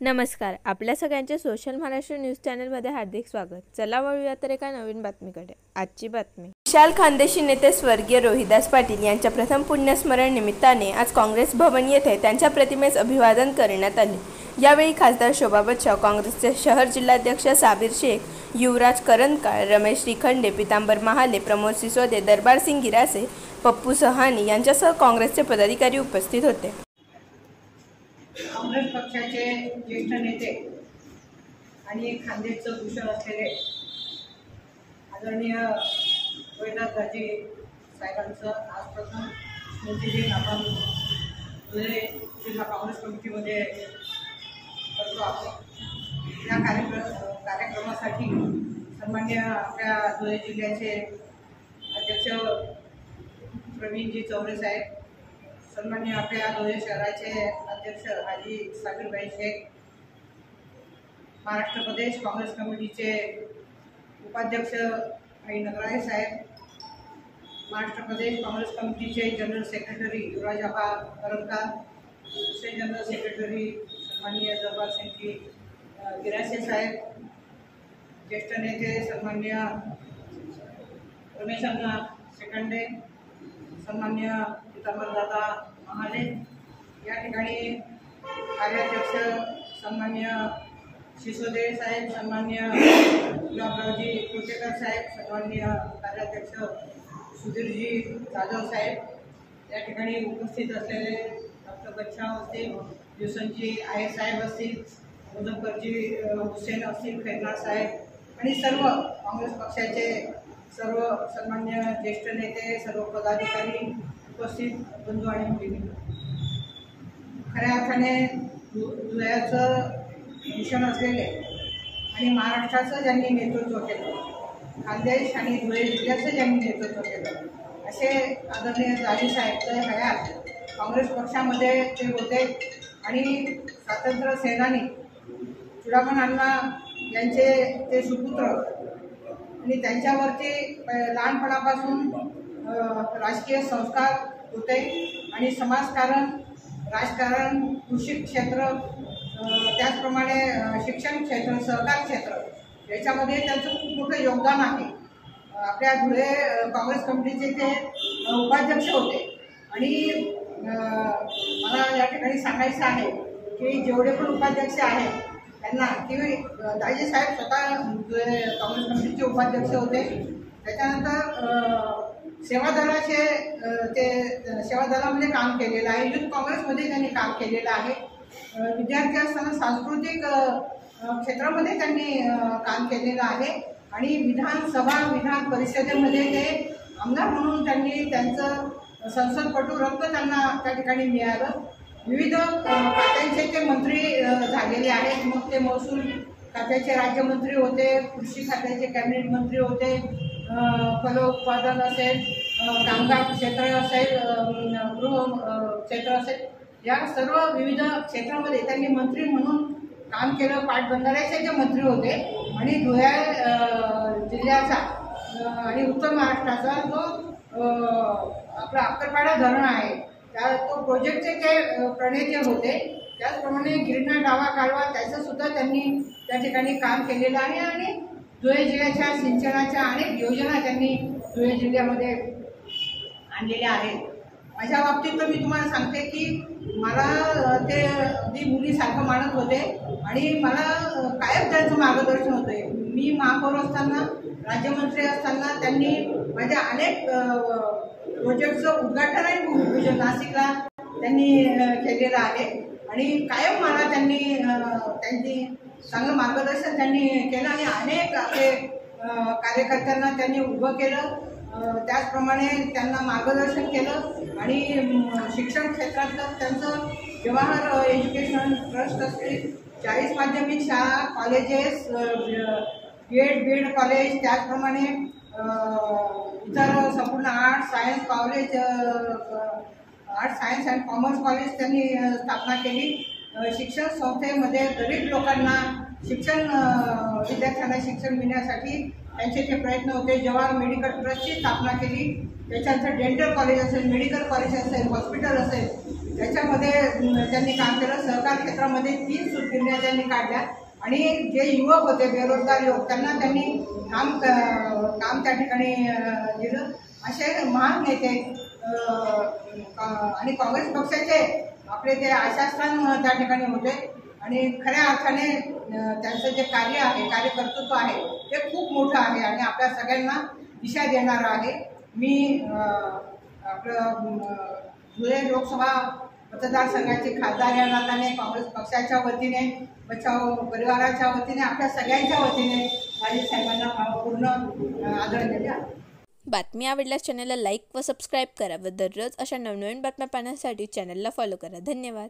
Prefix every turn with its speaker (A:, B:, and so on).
A: नमस्कार. आपल्या सगळ्यांचे सोशल महाराष्ट्र न्यूज चॅनलमध्ये हार्दिक स्वागत. चला वळूया तर एका नवीन बातमीकडे. आजची बातमी. विशाल खानदेशी नेते स्वर्गीय रोहिदास पाटील यांच्या प्रथम पुण्यस्मरण निमित्ताने आज काँग्रेस भवन येथे त्यांच्या प्रतिमेस अभिवादन करण्यात आले. यावेळी खासदार शोभा बच्छाव, काँग्रेसचे शहर जिल्हाध्यक्ष साबिर शेख, युवराज करंदकाळ, रमेश रिखंडे, पितांबर महाले, प्रमोद सिसोदे, दरबार सिंग गिरासे, पप्पू सहानी यांच्यासह काँग्रेसचे पदाधिकारी उपस्थित होते.
B: काँग्रेस पक्षाचे ज्येष्ठ नेते आणि खानदेशचं भूषण असलेले आदरणीय रोहिदास दाजी साहेबांचं आज प्रथम स्मृतिदिन आपण धुळे जिल्हा काँग्रेस कमिटीमध्ये करतो आहोत. या कार्यक्रमासाठी सन्मान्य आपल्या धुळे जिल्ह्याचे अध्यक्ष प्रवीणजी चौरे साहेब, सन्मान्य आपल्या धुळे शहराचे अध्यक्ष हाजी साबिरभाई शेख, महाराष्ट्र प्रदेश काँग्रेस कमिटीचे उपाध्यक्ष भाई नगराळे साहेब, महाराष्ट्र प्रदेश काँग्रेस कमिटीचे जनरल सेक्रेटरी युवराज करंदकाळ, दुसरे जनरल सेक्रेटरी सन्माननीय दरबार सिंग गिरासे साहेब, ज्येष्ठ नेते सन्मान्य रमेश रिखंडे, सन्मान्य पितांबर दादा महाले, या ठिकाणी कार्याध्यक्ष सन्मान्य सिसोदे साहेब, सन्मान्य गुलाबरावजी कोटेकर साहेब, सन्मान्य कार्याध्यक्ष सुधीरजी जाधव साहेब, या ठिकाणी उपस्थित असलेले डॉक्टर बच्छाव असतील, दिवसांची आहे साहेब असतील, मुझफ्फरजी हुसेन असतील, खैरनार साहेब आणि सर्व काँग्रेस पक्षाचे सर्व सन्मान्य ज्येष्ठ नेते, सर्व पदाधिकारी, उपस्थित बंधू आणि भगिनी, खऱ्या अर्थाने धुळ्याचं भूषण असलेले आणि महाराष्ट्राचं ज्यांनी नेतृत्व केलं, खानदेश आणि धुळे जिल्ह्याचं ज्यांनी नेतृत्व केलं, असे आदरणीय दाजी साहेब तर हयात काँग्रेस पक्षामध्ये ते होते आणि स्वातंत्र्य सेनानी चुडामण अण्णा यांचे ते सुपुत्र आणि त्यांच्यावरती लहानपणापासून राजकीय संस्कार होते आणि समाजकारण, राजकारण, कृषी क्षेत्र, त्याचप्रमाणे शिक्षण क्षेत्र, सहकार क्षेत्र याच्यामध्ये त्यांचं खूप मोठं योगदान आहे. आपल्या धुळे काँग्रेस कमिटीचे ते उपाध्यक्ष होते आणि मला या ठिकाणी सांगायचं आहे की जेवढे पण उपाध्यक्ष आहेत त्यांना की दाजी साहेब स्वतः धुळे काँग्रेस कमिटीचे उपाध्यक्ष होते. त्याच्यानंतर सेवादलाचे ते सेवादलामध्ये काम केलेलं आहे, युथ काँग्रेसमध्ये त्यांनी काम केलेलं आहे, विद्यार्थी असताना सांस्कृतिक क्षेत्रामध्ये त्यांनी काम केलेलं आहे आणि विधानसभा विधान परिषदेमध्ये ते आमदार म्हणून त्यांनी त्यांचं संसदपटू रंग त्यांना त्या ठिकाणी मिळालं. विविध खात्यांचे ते मंत्री झालेले आहेत. मग ते महसूल खात्याचे राज्यमंत्री होते, कृषी खात्याचे कॅबिनेट मंत्री होते, फलोत्पादन असेल, कामगार क्षेत्र असेल, गृह क्षेत्र असेल, या सर्व विविध क्षेत्रामध्ये त्यांनी मंत्री म्हणून काम केलं. पाटबंधाऱ्याचे जे मंत्री होते आणि धुळे जिल्ह्याचा आणि उत्तर महाराष्ट्राचा जो आपला अक्कलपाडा धरण आहे त्या तो प्रोजेक्टचे ते प्रणेते होते. त्याचप्रमाणे गिरणा डावा कालवा त्याचं सुद्धा त्यांनी त्या ठिकाणी काम केलेलं आहे आणि धुळे जिल्ह्याच्या सिंचनाच्या अनेक योजना त्यांनी धुळे जिल्ह्यामध्ये आणलेल्या आहेत. माझ्या बाबतीत तर मी तुम्हाला सांगते की मला ते अगदी मुलीसारखं मानत होते आणि मला कायम त्यांचं मार्गदर्शन होते. मी महापौर असताना, राज्यमंत्री असताना त्यांनी माझ्या अनेक प्रोजेक्टचं उद्घाटन आणि भूमिपूजन नाशिकला त्यांनी केलेलं आहे आणि कायम मला त्यांनी चांगलं मार्गदर्शन त्यांनी केलं आणि अनेक आपले कार्यकर्त्यांना त्यांनी उभं केलं. त्याचप्रमाणे त्यांना मार्गदर्शन केलं आणि शिक्षण क्षेत्रातलं त्यांचं जवाहर एज्युकेशन ट्रस्ट असतील, 40 माध्यमिक शाळा, कॉलेजेस, B.Ed कॉलेज, त्याचप्रमाणे इतर संपूर्ण arts science and commerce college त्यांनी स्थापना केली. शिक्षण संस्थेमध्ये गरीब लोकांना विद्यार्थ्यांना शिक्षण देण्यासाठी त्यांचे ते प्रयत्न होते. जवाहर मेडिकल ट्रस्टची स्थापना केली. त्याच्यानंतर डेंटल कॉलेज असेल, मेडिकल कॉलेज असेल, हॉस्पिटल असेल, त्याच्यामध्ये त्यांनी काम केलं. सहकार क्षेत्रामध्ये 3 सूतगिरण्या त्यांनी काढल्या आणि जे युवक होते, बेरोजगार युवक, त्यांना त्यांनी काम त्या ठिकाणी दिलं. असे महान नेते आणि काँग्रेस पक्षाचे आपले ते आशास्थान त्या ठिकाणी होते आणि खऱ्या अर्थाने त्यांचं जे कार्य आहे, कार्यकर्तृत्व आहे ते खूप मोठं आहे आणि आपल्या सगळ्यांना दिशा देणारं आहे. मी आपलं धुळे लोकसभा मतदारसंघाचे खासदार या नात्याने काँग्रेस पक्षाच्या वतीने, बचाव परिवाराच्या वतीने, आपल्या सगळ्यांच्या वतीने राजे साहेबांना भावपूर्ण आदरांजली आहे.
A: बातमी आवडल्यास चॅनलला लाईक व सबस्क्राईब करा व दररोज अशा नवनवीन बातम्या पाहण्यासाठी चॅनलला फॉलो करा. धन्यवाद.